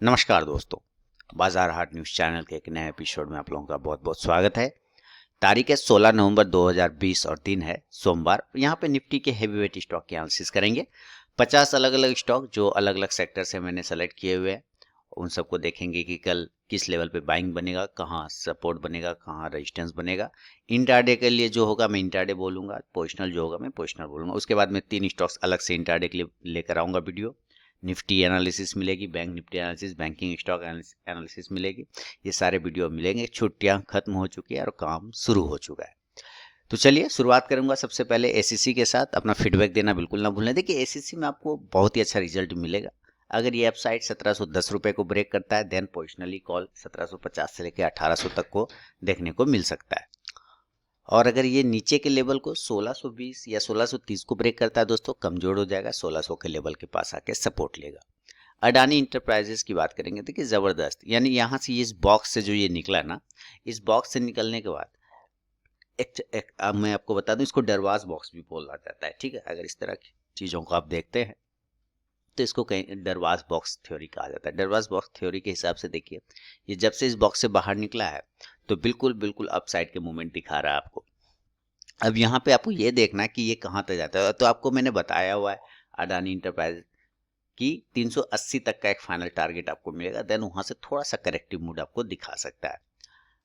नमस्कार दोस्तों, बाजार हाट न्यूज़ चैनल के एक नए एपिसोड में आप लोगों का बहुत बहुत स्वागत है। तारीख है 16 नवंबर 2020 और दिन है सोमवार। यहाँ पे निफ्टी के हेवीवेट स्टॉक की एनालिसिस करेंगे। 50 अलग अलग स्टॉक जो अलग अलग सेक्टर से मैंने सेलेक्ट किए हुए हैं, उन सबको देखेंगे कि कल किस लेवल पे बाइंग बनेगा, कहाँ सपोर्ट बनेगा, कहाँ रेजिस्टेंस बनेगा। इंट्राडे के लिए जो होगा मैं इंट्राडे बोलूँगा, पोजिशनल जो होगा मैं पोजिशनल बोलूँगा। उसके बाद मैं 3 स्टॉक्स अलग से इंट्राडे के लिए लेकर आऊँगा वीडियो। निफ्टी एनालिसिस मिलेगी, bank Nifty analysis, banking stock analysis मिलेगी। ये सारे वीडियो मिलेंगे। छुट्टियां खत्म हो चुकी है और काम शुरू हो चुका है। तो चलिए शुरुआत करूंगा सबसे पहले एसीसी के साथ। अपना फीडबैक देना बिल्कुल ना भूलें। देखिए एसीसी में आपको बहुत ही अच्छा रिजल्ट मिलेगा। अगर ये वेबसाइट 1710 रुपये को ब्रेक करता है देन पोजिशनली कॉल 1750 से लेकर 1800 तक को देखने को मिल सकता है। और अगर ये नीचे के लेवल को 1620 या 1630 को ब्रेक करता है दोस्तों, कमजोर हो जाएगा, 1600 के लेवल के पास आके सपोर्ट लेगा। अडानी इंटरप्राइजेस की बात करेंगे, देखिए जबरदस्त, यानी यहाँ से इस बॉक्स से जो ये निकला ना, इस बॉक्स से निकलने के बाद अब मैं आपको बता दूं, इसको डरवाज बॉक्स भी बोला जाता है। ठीक है, अगर इस तरह की चीजों को आप देखते हैं तो इसको कहीं डरवाज बॉक्स थ्योरी कहा जाता है। डरवाज बॉक्स थ्योरी के हिसाब से देखिए, ये जब से इस बॉक्स से बाहर निकला है तो बिल्कुल बिल्कुल अपसाइड के मूवमेंट दिखा रहा है आपको। अब यहाँ पे आपको ये देखना है कि ये कहाँ तक जाता है। तो आपको मैंने बताया हुआ है अडानी इंटरप्राइज कि 380 तक का एक फाइनल टारगेट आपको मिलेगा, देन वहां से थोड़ा सा करेक्टिव मूड आपको दिखा सकता है।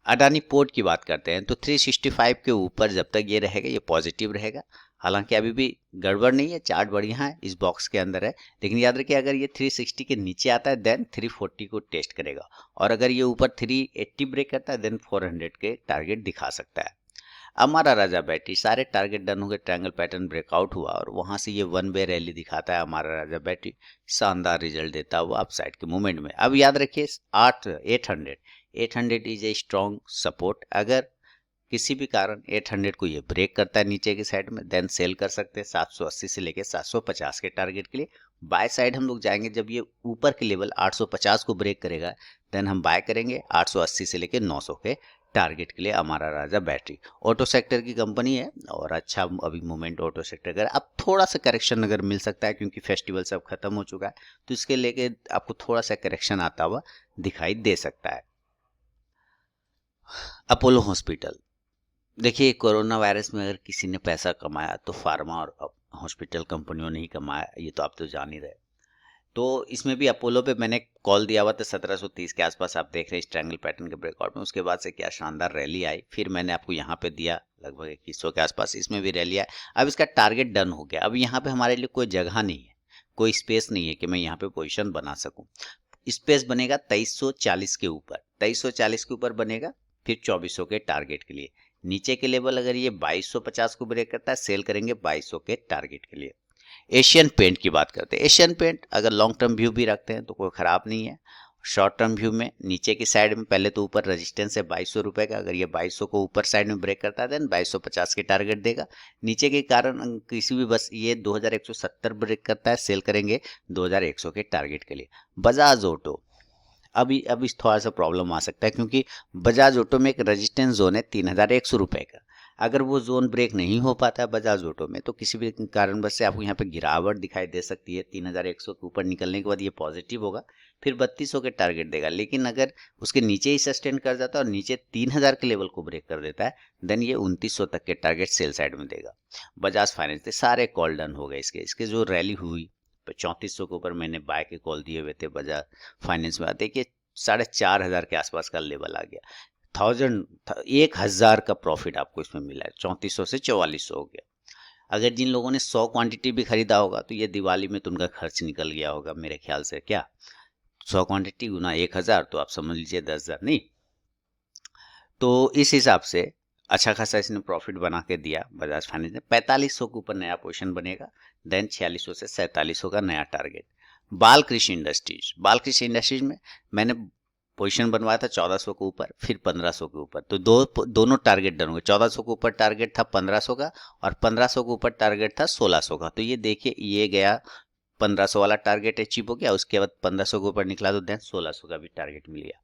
अडानी पोर्ट की बात करते हैं तो 365 के ऊपर जब तक ये रहेगा ये पॉजिटिव रहेगा। हालांकि अभी भी गड़बड़ नहीं है, चार्ट बढ़िया है, इस बॉक्स के अंदर है। लेकिन याद रखिए अगर ये 360 के नीचे आता है देन 340 को टेस्ट करेगा, और अगर ये ऊपर 380 ब्रेक करता है देन 400 के टारगेट दिखा सकता है। अमारा राजा बैटरी सारे टारगेट डन हो गए, ट्रायंगल पैटर्न ब्रेकआउट हुआ और वहां से ये वन वे रैली दिखाता है। हमारा राजा बैटरी शानदार रिजल्ट देता हुआ अपसाइड के मूवमेंट में। अब याद रखिए 800 इज ए स्ट्रॉन्ग सपोर्ट। अगर किसी भी कारण 800 को ये ब्रेक करता है नीचे की साइड में देन सेल कर सकते हैं 780 से लेके 750 के टारगेट के लिए। बाय साइड हम लोग जाएंगे जब ये ऊपर के लेवल 850 को ब्रेक करेगा देन हम बाय करेंगे 880 से लेके 900 के टारगेट के लिए। हमारा राजा बैटरी ऑटो सेक्टर की कंपनी है और अच्छा अभी मूवमेंट ऑटो सेक्टर का। अब थोड़ा सा करेक्शन अगर मिल सकता है क्योंकि फेस्टिवल सब खत्म हो चुका है, तो इसके लेके आपको थोड़ा सा करेक्शन आता हुआ दिखाई दे सकता है। अपोलो हॉस्पिटल, देखिए कोरोना वायरस में अगर किसी ने पैसा कमाया तो फार्मा और हॉस्पिटल कंपनियों ने ही कमाया, ये तो आप तो जान ही रहे। तो इसमें भी अपोलो पे मैंने कॉल दिया हुआ था 1730 के आसपास, आप देख रहे हैं इस ट्रायंगल पैटर्न के ब्रेकआउट में। उसके बाद से क्या शानदार रैली आई, फिर मैंने आपको यहाँ पे दिया लगभग 2100 के आसपास, इसमें भी रैली आई। अब इसका टारगेट डन हो गया। अब यहाँ पे हमारे लिए कोई जगह नहीं है, कोई स्पेस नहीं है कि मैं यहाँ पे पोजिशन बना सकूं। स्पेस बनेगा 2340 के ऊपर, 2340 के ऊपर बनेगा, फिर 2400 के टारगेट के लिए। नीचे के लेवल अगर ये 2250 को ब्रेक करता है सेल करेंगे 2200 के टारगेट के लिए। एशियन पेंट की बात करते हैं। एशियन पेंट अगर लॉन्ग टर्म व्यू भी रखते हैं तो कोई ख़राब नहीं है। शॉर्ट टर्म व्यू में नीचे की साइड में पहले तो ऊपर रेजिस्टेंस है 2200 रुपये का, अगर ये 2200 को ऊपर साइड में ब्रेक करता है देन 2250 के टारगेट देगा। नीचे के कारण किसी भी बस ये 2170 ब्रेक करता है सेल करेंगे 2100 के टारगेट के लिए। बजाज ऑटो अभी थोड़ा सा प्रॉब्लम आ सकता है क्योंकि बजाज ऑटो में एक रेजिस्टेंस जोन है 3100 रुपये का। अगर वो जोन ब्रेक नहीं हो पाता है बजाज ऑटो में तो किसी भी कारणवश से आपको यहाँ पे गिरावट दिखाई दे सकती है। 3100 के ऊपर निकलने के बाद ये पॉजिटिव होगा, फिर 3200 के टारगेट देगा। लेकिन अगर उसके नीचे ही सस्टेन कर जाता है और नीचे 3000 के लेवल को ब्रेक कर देता है देन ये 2900 तक के टारगेट सेल साइड में देगा। बजाज फाइनेंस के सारे कॉल डन हो गए। इसके जो रैली हुई 3400 के ऊपर मैंने बाय के कॉल दिए हुए थे बजाज फाइनेंस में। देखिए 4500 के आसपास का लेवल आ गया। 1000 का प्रॉफिट आपको इसमें मिला है, 3400 से 4400 हो गया। अगर जिन लोगों ने 100 क्वांटिटी भी खरीदा होगा तो ये दिवाली में तो उनका खर्च निकल गया होगा मेरे ख्याल से। क्या 100 क्वांटिटी गुना 1000 तो आप समझ लीजिए 10,000 नहीं। तो इस हिसाब से अच्छा खासा इसने प्रॉफिट बना के दिया बजाज फाइनेंस ने। 4500 के ऊपर नया पोजीशन बनेगा देन 4600 से 4700 का नया टारगेट। बालकृष्ण इंडस्ट्रीज में मैंने पोजीशन बनवाया था 1400 के ऊपर फिर 1500 के ऊपर, तो दोनों टारगेट डन हो गए। 1400 के ऊपर टारगेट था 1500 का और 1500 के ऊपर टारगेट था 1600 का। तो ये देखिए ये गया 1500 वाला टारगेट अचीव हो गया, उसके बाद 1500 के ऊपर निकला तो देन 1600 का भी टारगेट मिल गया।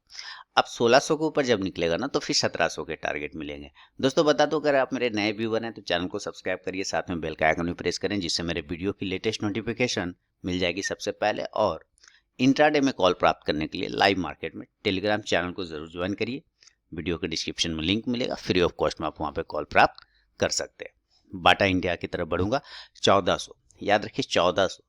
अब 1600 के ऊपर जब निकलेगा ना तो फिर 1700 के टारगेट मिलेंगे। दोस्तों बता दो, अगर आप मेरे नए व्यूअर हैं तो चैनल को सब्सक्राइब करिए, साथ में बेल का आइकन भी प्रेस करें जिससे मेरे वीडियो की लेटेस्ट नोटिफिकेशन मिल जाएगी सबसे पहले। और इंट्राडे में कॉल प्राप्त करने के लिए लाइव मार्केट में टेलीग्राम चैनल को जरूर ज्वाइन करिए। वीडियो के डिस्क्रिप्शन में लिंक मिलेगा, फ्री ऑफ कॉस्ट में आप वहां पे कॉल प्राप्त कर सकते हैं। बाटा इंडिया की तरफ बढ़ूंगा। 1400 याद रखिए, 1400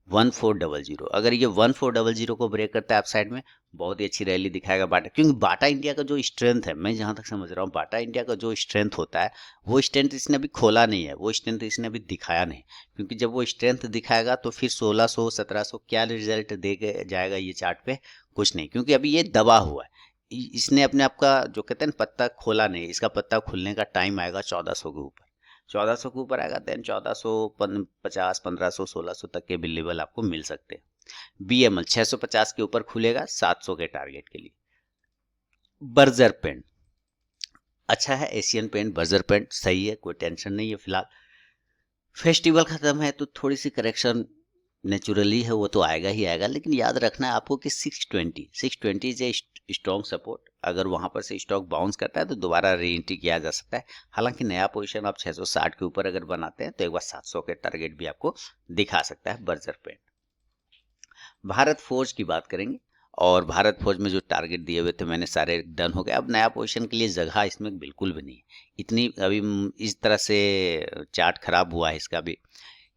1400। अगर ये 1400 को ब्रेक करता है अपसाइड में, बहुत ही अच्छी रैली दिखाएगा बाटा, क्योंकि बाटा इंडिया का जो स्ट्रेंथ है, मैं जहां तक समझ रहा हूँ, बाटा इंडिया का जो स्ट्रेंथ होता है वो स्ट्रेंथ इसने अभी खोला नहीं है, वो स्ट्रेंथ इसने अभी दिखाया नहीं। क्योंकि जब वो स्ट्रेंथ दिखाएगा तो फिर 1600 1700 क्या रिजल्ट दे जाएगा ये चार्ट पे, कुछ नहीं, क्योंकि अभी ये दबा हुआ है। इसने अपने आप का जो कहते हैं पत्ता खोला नहीं, इसका पत्ता खुलने का टाइम आएगा 1400 के ऊपर। 1400 के ऊपर आएगा, देन 1450 1500 1600 तक के भी लेवल आपको मिल सकते हैं। बीएमएल 650 के ऊपर खुलेगा 700 के टारगेट के लिए। बर्जर पेंट अच्छा है, एशियन पेंट, बर्जर पेंट सही है, कोई टेंशन नहीं है फिलहाल। फेस्टिवल खत्म है तो थोड़ी सी करेक्शन नेचुरली है, वो तो आएगा ही आएगा, लेकिन याद रखना है आपको कि 620 इज ए स्ट्रॉन्ग सपोर्ट। अगर वहां पर से स्टॉक बाउंस करता है तो दोबारा री एंट्री किया जा सकता है। हालांकि नया पोजीशन आप 660 के ऊपर अगर बनाते हैं तो एक बार 700 के टारगेट भी आपको दिखा सकता है बर्जर पेंट। भारत फोर्ज की बात करेंगे, और भारत फौज में जो टारगेट दिए हुए थे मैंने सारे डन हो गए। अब नया पोजीशन के लिए जगह इसमें बिल्कुल भी नहीं, इतनी अभी इस तरह से चार्ट खराब हुआ है इसका भी,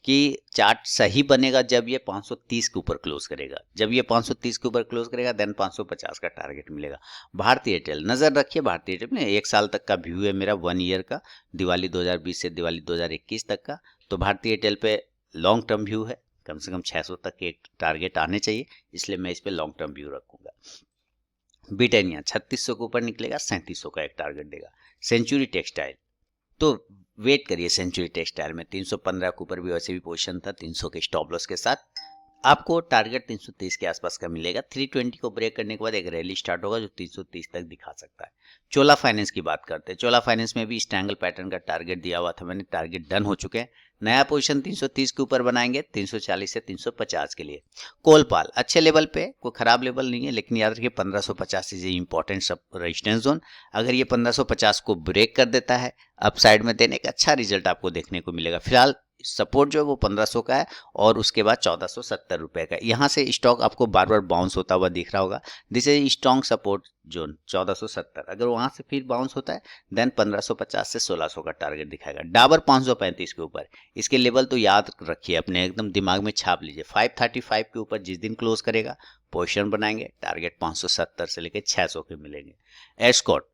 कि चार्ट सही बनेगा जब ये 530 के ऊपर क्लोज करेगा। जब ये 530 के ऊपर क्लोज करेगा देन 550 का टारगेट मिलेगा। भारतीय एयरटेल नजर रखिए, भारतीय एयरटेल में 1 साल तक का व्यू है मेरा, 1 ईयर का, दिवाली 2020 से दिवाली 2021 तक का। तो भारतीय एयरटेल पे लॉन्ग टर्म व्यू है, कम से कम 600 तक के टारगेट आने चाहिए, इसलिए मैं इस पे लॉन्ग टर्म व्यू रखूंगा। ब्रिटानिया 3600 के ऊपर निकलेगा, 3700 का एक टारगेट देगा। सेंचुरी टेक्सटाइल तो वेट करिए, सेंचुरी टेक्सटाइल में 315 के ऊपर भी वैसे भी पोजीशन था 300 के स्टॉप लॉस के साथ। आपको टारगेट 330 के आसपास का मिलेगा। 320 को ब्रेक करने के बाद एक रैली स्टार्ट होगा जो 330 तक दिखा सकता है। चोला फाइनेंस की बात करते हैं। चोला फाइनेंस में भी स्ट्रैंगल पैटर्न का टारगेट दिया हुआ था मैंने, टारगेट डन हो चुके हैं। नया पोजीशन 330 के ऊपर बनाएंगे 340 से 350 के लिए। कोलपाल अच्छे लेवल पे, कोई खराब लेवल नहीं है, लेकिन याद रखिए 1550 इज इंपॉर्टेंट सब रेजिस्टेंस जोन। अगर ये 1550 को ब्रेक कर देता है अपसाइड में, देने का अच्छा रिजल्ट आपको देखने को मिलेगा। फिलहाल सपोर्ट जो है वो 1500 का है और उसके बाद 1470 रुपए का। यहाँ से स्टॉक आपको बार बार बाउंस होता हुआ दिख रहा होगा, this is strong support zone 1470। अगर वहां से फिर बाउंस होता है देन 1550 से 1600 का टारगेट दिखाएगा। डाबर 535 के ऊपर, इसके लेवल तो याद रखिए, अपने एकदम दिमाग में छाप लीजिए। 535 के ऊपर जिस दिन क्लोज करेगा पोजिशन बनाएंगे, टारगेट 570 से लेकर 600 के मिलेंगे। एस्कॉट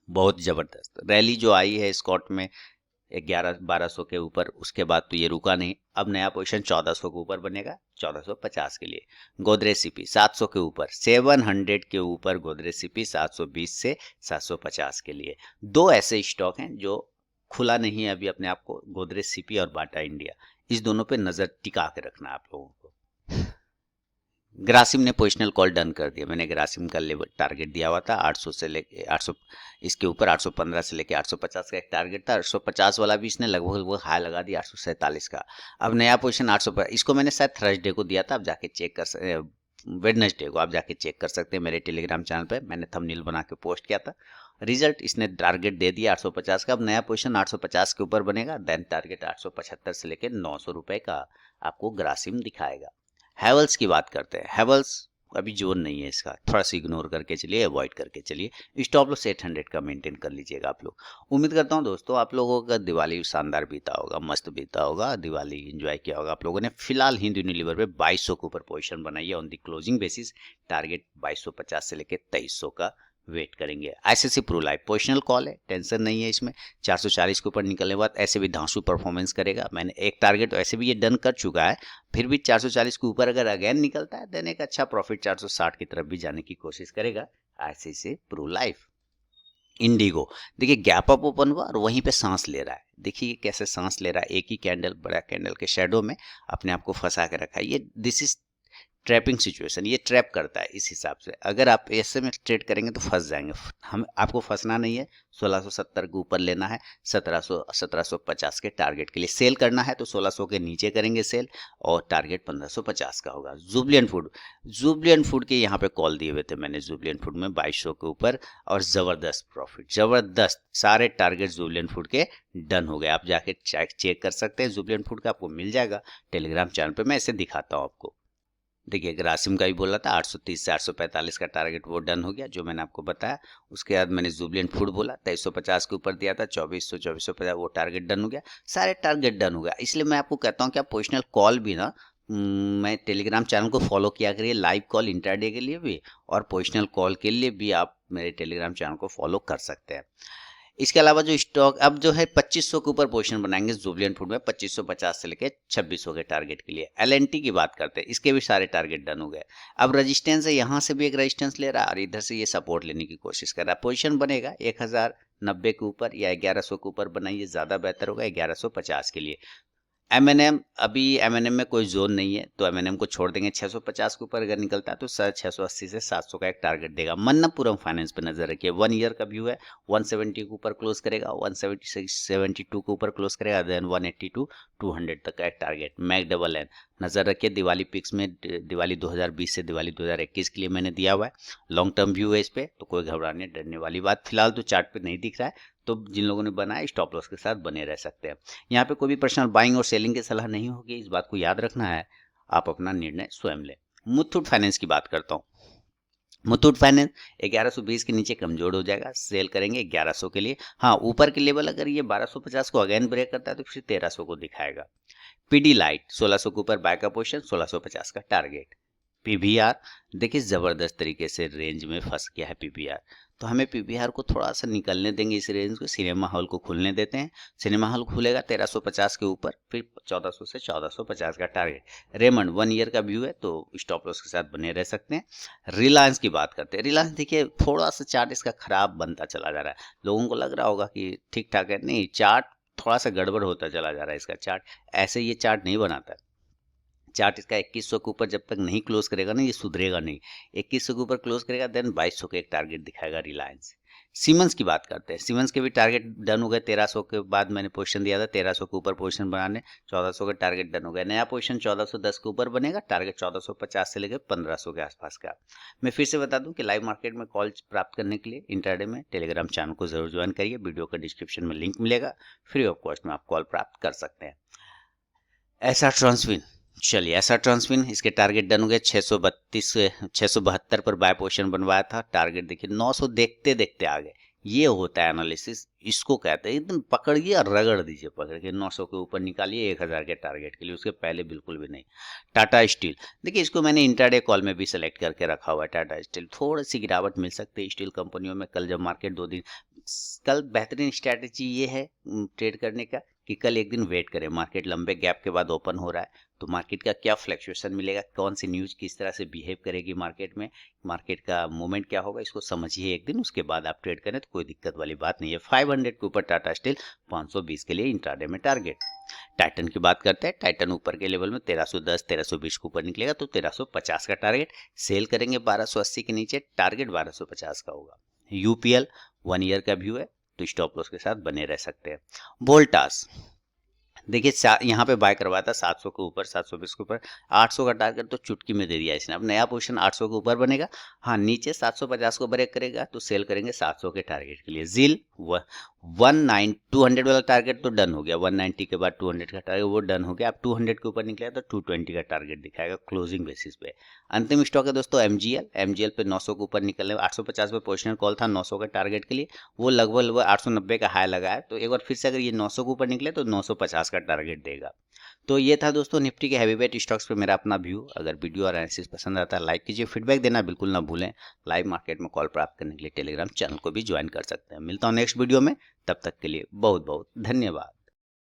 बहुत जबरदस्त रैली जो आई है स्कॉट में 1100-1200 के ऊपर, उसके बाद तो ये रुका नहीं। अब नया पोजीशन 1400 के ऊपर बनेगा 1450 के लिए। गोदरेज सीपी 700 के ऊपर, 700 के ऊपर गोदरेज सीपी 720 से 750 के लिए। दो ऐसे स्टॉक हैं जो खुला नहीं है अभी अपने आप को, गोदरेज सीपी और बाटा इंडिया, इस दोनों पे नजर टिका के रखना आप लोगों को। ग्रासिम ने पोजिशनल कॉल डन कर दिया, मैंने ग्रासिम का लेवल टारगेट दिया हुआ था 800 से लेके 800, इसके ऊपर 815 से लेके 850 का एक टारगेट था। 850 वाला भी इसने लगभग हाई लगा दिया 847 का। अब नया पोजीशन 800 पर, इसको मैंने शायद थर्सडे को दिया था, आप जाके चेक कर, वेडनेसडे को आप जाके चेक कर सकते हैं मेरे टेलीग्राम चैनल पे, मैंने थंबनेल बना के पोस्ट किया था। रिजल्ट इसने टारगेट दे दिया 850 का। अब नया पोजीशन 850 के ऊपर बनेगा, देन टारगेट 875 से लेके 900 रुपए का आपको ग्रासिम दिखाएगा। हैवल्स की बात करते हैं। हैवल्स अभी जोन नहीं है इसका, थोड़ा सा इग्नोर करके चलिए, अवॉइड करके चलिए। स्टॉप लॉस 800 का मेंटेन कर लीजिएगा आप लोग। उम्मीद करता हूं दोस्तों आप लोगों का दिवाली शानदार बीता होगा, मस्त बीता होगा, दिवाली एंजॉय किया होगा आप लोगों ने। फिलहाल हिंद यूनिलीवर पे 2200 के ऊपर पोजीशन बनाई है on the closing basis, target 2250 से लेकर 2300 का वेट करेंगे। ICICI pru life positional call है, टेंशन नहीं है इसमें। 440 के ऊपर निकलने के बाद ऐसे भी धांसू परफॉर्मेंस करेगा। मैंने एक टारगेट ऐसे भी ये डन कर चुका है, फिर भी 440 के ऊपर अगर अगेन निकलता है देन एक अच्छा प्रॉफिट 460 की तरफ भी जाने की कोशिश करेगा आईसीआईसी प्रो लाइफ। इंडिगो देखिए गैप अप ओपन हुआ और वहीं पे सांस ले रहा है, देखिए कैसे सांस ले रहा है, एक ही कैंडल, बड़ा कैंडल के शेडो में अपने आप को फंसा के रखा है। ये दिस इज ट्रैपिंग सिचुएशन, ये ट्रैप करता है। इस हिसाब से अगर आप ऐसे में ट्रेड करेंगे तो फंस जाएंगे। हम आपको फंसना नहीं है, 1670 के ऊपर लेना है, 1750 के टारगेट के लिए सेल करना है तो 1600 के नीचे करेंगे सेल और टारगेट 1550 का होगा। जुबलियन फूड के यहाँ पे कॉल दिए हुए थे मैंने, जुबलियन फूड में 2200 के ऊपर और जबरदस्त प्रॉफिट, जबरदस्त सारे टारगेट जुबलियन फूड के डन हो गए। आप जाके चेक कर सकते हैं, जुबलियन फूड का आपको मिल जाएगा टेलीग्राम चैनल पे, मैं ऐसे दिखाता हूँ आपको। देखिए ग्रासिम का भी बोला था 830 से 845 का टारगेट वो डन हो गया जो मैंने आपको बताया। उसके बाद मैंने जुबलेंट फूड बोला 2350 के ऊपर दिया था, 2400 2450 वो टारगेट डन हो गया। सारे टारगेट डन हो गया, इसलिए मैं आपको कहता हूँ कि आप पोजिशनल कॉल भी ना मैं टेलीग्राम चैनल को फॉलो किया करिए, लाइव कॉल इंट्राडे के लिए भी और पोजिशनल कॉल के लिए भी आप मेरे टेलीग्राम चैनल को फॉलो कर सकते हैं। इसके अलावा जो स्टॉक अब जो है 2500 के ऊपर पोजीशन बनाएंगे जुबलेंट फूड में 2550 से लेके 2600 के टारगेट के लिए। एलएनटी की बात करते हैं, इसके भी सारे टारगेट डन हो गए। अब रेजिस्टेंस है, यहाँ से भी एक रेजिस्टेंस ले रहा है और इधर से ये सपोर्ट लेने की कोशिश कर रहा है। पोजीशन बनेगा 1090 के ऊपर या 1100 के ऊपर बनाइए, ज्यादा बेहतर होगा 1150 के लिए। एमएनएम अभी एमएनएम में कोई जोन नहीं है तो एमएनएम को छोड़ देंगे। 650 के ऊपर अगर निकलता है तो 680 से 700 का एक टारगेट देगा। मन्नपुरम फाइनेंस पे नजर रखिए, 1 ईयर का व्यू है, 170 के ऊपर क्लोज करेगा, 172 के ऊपर क्लोज करेगा, देन 180 टू 200 तक का एक टारगेट। मैक डबल एन नजर रखिए, दिवाली पिक्स में दिवाली 2020 से दिवाली 2021 के लिए मैंने दिया हुआ है। लॉन्ग टर्म व्यू है इस पे, तो कोई घबराने डरने वाली बात फिलहाल तो चार्ट पे नहीं दिख रहा है, तो जिन लोगों ने बनाया स्टॉप लॉस के साथ बने रह सकते हैं। यहाँ पे कोई भी पर्सनल बाइंग और सेलिंग की सलाह नहीं होगी, इस बात को याद रखना है, आप अपना निर्णय स्वयं लें। मुथूट फाइनेंस की बात करता हूँ। मुथूट फाइनेंस 1120 के नीचे कमजोर हो जाएगा, सेल करेंगे 1100 के लिए। हाँ, ऊपर के लेवल अगर ये 1250 को अगेन ब्रेक करता है तो फिर 1300 को दिखाएगा। पीडी लाइट 1600 के ऊपर बाय का पोजीशन, 1650 का टारगेट। पीवीआर देखिए जबरदस्त तरीके से रेंज में फंस गया है पीवीआर, तो हमें पीवीआर को थोड़ा सा निकलने देंगे इस रेंज को, सिनेमा हॉल को खुलने देते हैं। सिनेमा हॉल खुलेगा 1350 के ऊपर, फिर 1400 से 1450 का टारगेट। रेमंड 1 ईयर का व्यू है तो स्टॉप लॉस के साथ बने रह सकते हैं। रिलायंस की बात करते हैं। रिलायंस देखिए थोड़ा सा चार्ट इसका खराब बनता चला जा रहा है, लोगों को लग रहा होगा कि ठीक ठाक है, नहीं चार्ट थोड़ा सा गड़बड़ होता चला जा रहा है इसका चार्ट। ऐसे ये चार्ट नहीं बनाता है। चार्ट इसका 2100 के ऊपर जब तक नहीं क्लोज करेगा ना, ये सुधरेगा नहीं। 2100 के ऊपर क्लोज करेगा देन 2200 के एक टारगेट दिखाएगा रिलायंस। सीमेंस की बात करते हैं। सीमेंस के भी टारगेट डन हो गए, 1300 के बाद मैंने पोजीशन दिया था, 1300 के ऊपर पोजीशन बनाने, 1400 के टारगेट डन हो गए। नया पोजीशन 1410 के ऊपर बनेगा, टारगेट 1450 से लेकर 1500 के आसपास का। मैं फिर से बता दूं कि लाइव मार्केट में कॉल प्राप्त करने के लिए इंट्राडे में टेलीग्राम चैनल को जरूर ज्वाइन करिए, वीडियो का डिस्क्रिप्शन में लिंक मिलेगा, फ्री ऑफ कॉस्ट में आप कॉल प्राप्त कर सकते हैं। ऐसा ट्रांसफिन, चलिए ऐसा ट्रांसफिन इसके टारगेट डन हो गए, 672 पर बाय पोजीशन बनवाया था, टारगेट देखिए 900 देखते देखते आ गए। ये होता है एनालिसिस, इसको कहते हैं एकदम पकड़िए और रगड़ दीजिए, पकड़ के 900 के ऊपर निकालिए 1000 के टारगेट के लिए, उसके पहले बिल्कुल भी नहीं। टाटा स्टील देखिए, इसको मैंने इंट्राडे कॉल में भी सेलेक्ट करके रखा हुआ है। टाटा स्टील थोड़ी सी गिरावट मिल सकती है स्टील कंपनियों में। कल जब मार्केट 2 दिन, कल बेहतरीन स्ट्रैटेजी ये है ट्रेड करने का कि कल एक दिन वेट करें, मार्केट लंबे गैप के बाद ओपन हो रहा है तो मार्केट का क्या फ्लक्चुएशन मिलेगा, कौन सी न्यूज़ किस तरह से बिहेव करेगी मार्केट में, मार्केट का मूवमेंट क्या होगा, इसको समझिए एक दिन, उसके बाद आप ट्रेड करें तो कोई दिक्कत वाली बात नहीं है। 500 के ऊपर टाटा स्टील, 520 के लिए इंट्राडे में टारगेट। टाइटन की बात करते हैं। टाइटन ऊपर के लेवल में 1310 1320 के ऊपर निकलेगा तो 1350 का टारगेट, सेल करेंगे 1280 के नीचे, टारगेट 1250 का होगा। यूपीएल 1 ईयर का व्यू है तो स्टॉप लॉस के साथ बने रह सकते हैं। वोल्टास देखिए यहाँ पे बाय करवाया था 700 के ऊपर, 720 के ऊपर, 800 का टारगेट तो चुटकी में दे दिया इसने। अब नया पोजीशन 800 के ऊपर बनेगा, हाँ नीचे 750 को ब्रेक करेगा तो सेल करेंगे 700 के टारगेट के लिए। जिल 200 वाला टारगेट तो डन हो गया, 190 के बाद 200 का टारगेट वो डन हो गया। अब 200 के ऊपर निकलेगा तो 220 का टारगेट दिखाएगा क्लोजिंग बेसिस पे। अंतिम स्टॉक है दोस्तों एमजीएल पे 900 के ऊपर निकलने, 850 पे पोजिशनल कॉल था 900 के टारगेट के लिए, वो लगभग 890 का हाई लगा है, तो एक बार फिर से अगर ये 900 के ऊपर निकले तो 950 का टारगेट देगा। तो ये था दोस्तों निफ्टी के हैवीवेट स्टॉक्स पे मेरा अपना व्यू। अगर वीडियो और एनालिसिस पसंद आता है लाइक कीजिए, फीडबैक देना बिल्कुल ना भूलें। लाइव मार्केट में कॉल प्राप्त करने के लिए टेलीग्राम चैनल को भी ज्वाइन कर सकते हैं। मिलता हूँ नेक्स्ट वीडियो में, तब तक के लिए बहुत बहुत धन्यवाद।